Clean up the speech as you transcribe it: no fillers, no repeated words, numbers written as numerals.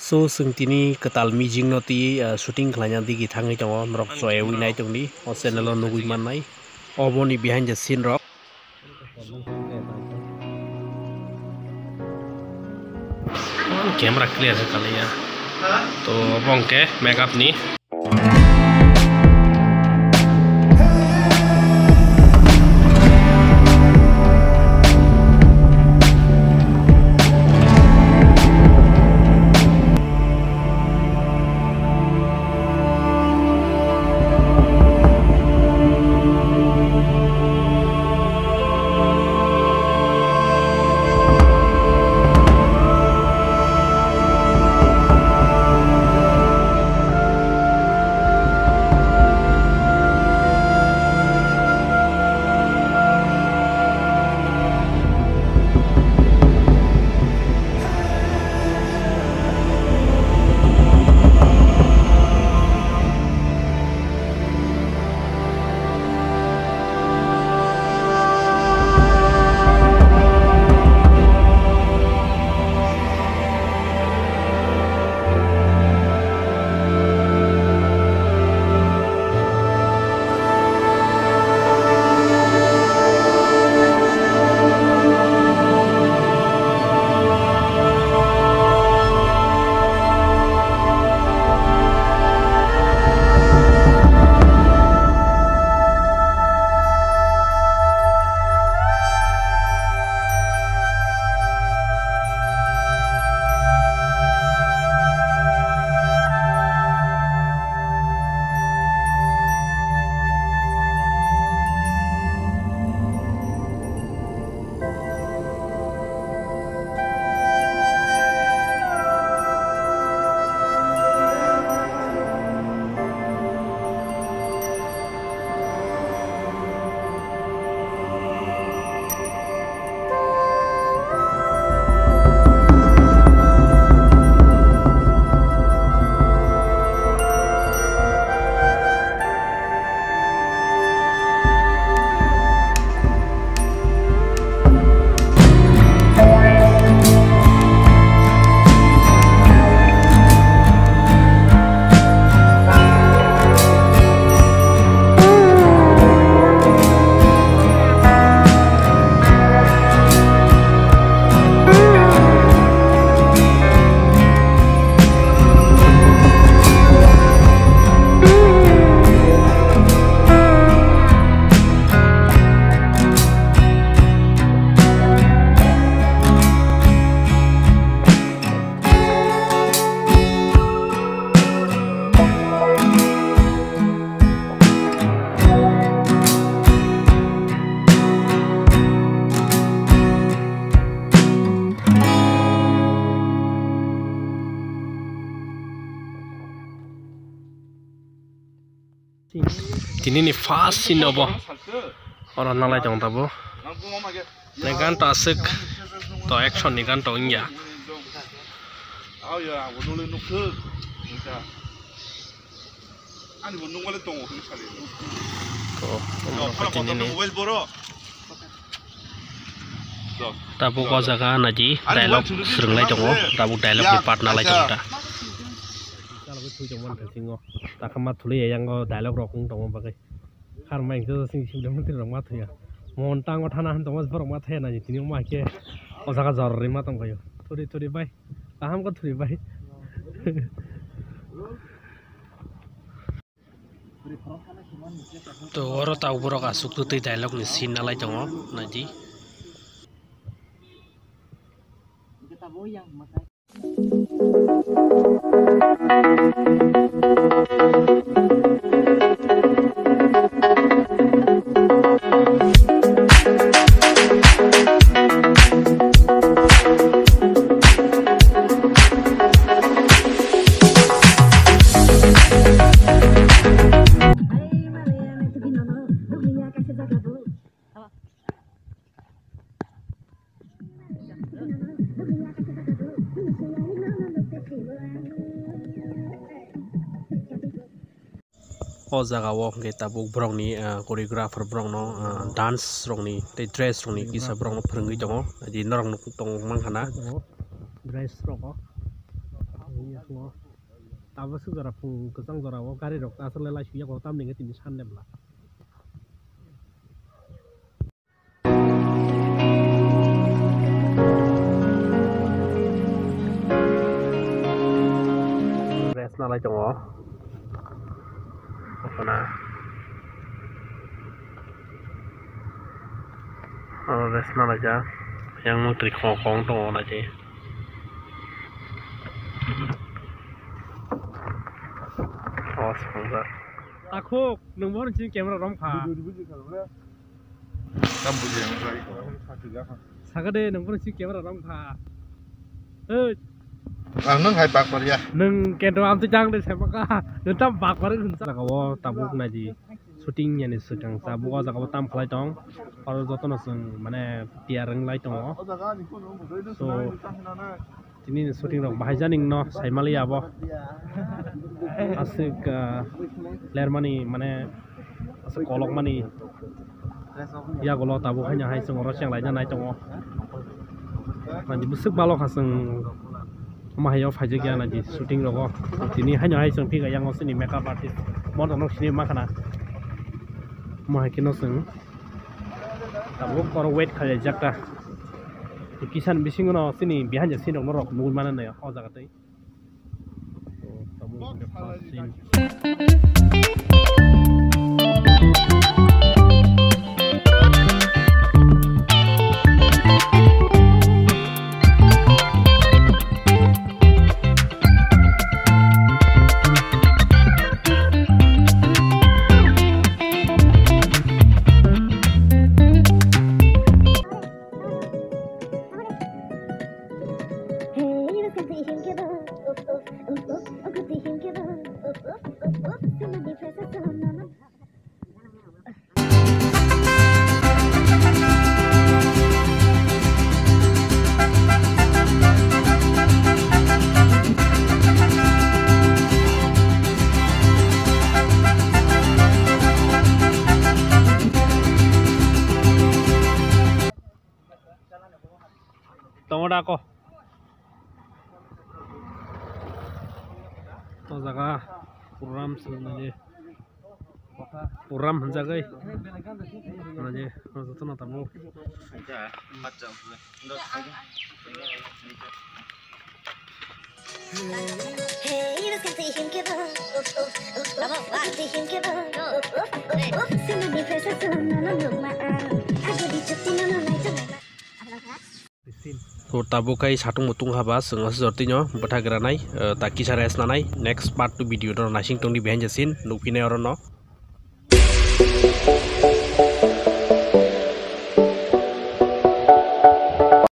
So sengtini ketal mijing noti shooting khalanya digi thangai tongo norok joy winai tongni o channel o nugui mannai oboni behind the scene rok camera clear sekali ya to bongke makeup ni Tini ni fast sin obo orang nalai jong tabo negan tasik to action negan to ingya tabu ko jaga naji dialog srunglai jongo tabu dialog ni part nalai jong ta thui trong văn singo ta kham mat thuli yang go dialog rok tung tong bagai khar mai so sing sing dam tin rok ma thuya mon tang go thana han tong mas rok ma the na ji tin ma ke o jaga jor ri ma tong gayo thuri thuri bai aham ko thuri bai to oro ta ubro ka suk tu dialog ni sin nalai jongo naji kita boyang makai o jaga o ke tabuk brong ni choreographer brong no dance rong ni te dress rong ni kisa brong no phurungui tongo di norong tong manghana dress rong tabu segera pung kesang zora wo kari rok asal lelai suya kau tam dengan tini san dem lah. Rest nalai jongo, apa na? Rest nalai ja, yang mau trik kong jongo aja. Aku nunggu nih kamera rompa. Sagade nunggu nih kamera rompa. Nung hai bak ya. Nung kendo am tu jang deh siapa kah? Nung tam bak baru kunci. Lakawo tabuk naji syutingnya nih sedang tabuk aja kawo tam flight dong. Kalau jatuh naseng mana tiareng light dong. So ini syuting dong. Bahasa nih no saya mali apa? Asik ler mani mana asik kolok mani. Ya kalau tabuk hanya hai sengoros yang lainnya naik dong. Nanti busuk balok haseng. Mahayau fajar kia nanti syuting logo. Ini hanya hai seng pika yang ngosini makeup artist. Mau nong sini makana. Mahai kino seng. Tabuk koro wait kaya jakta. Kisan bising no sini bihan je sini norok nul mana nih oh jaga tuh. Tabuk pasin. Tunggu aku. Tuh jaga puram sebenarnya. Puram jaga. Aja, harus tuh nonton bu. Macam So tabuk kai satung mutung haba sengas jortinyo betha granai taki sares nanai next part to video do nasing tong di behind the scene nupine orono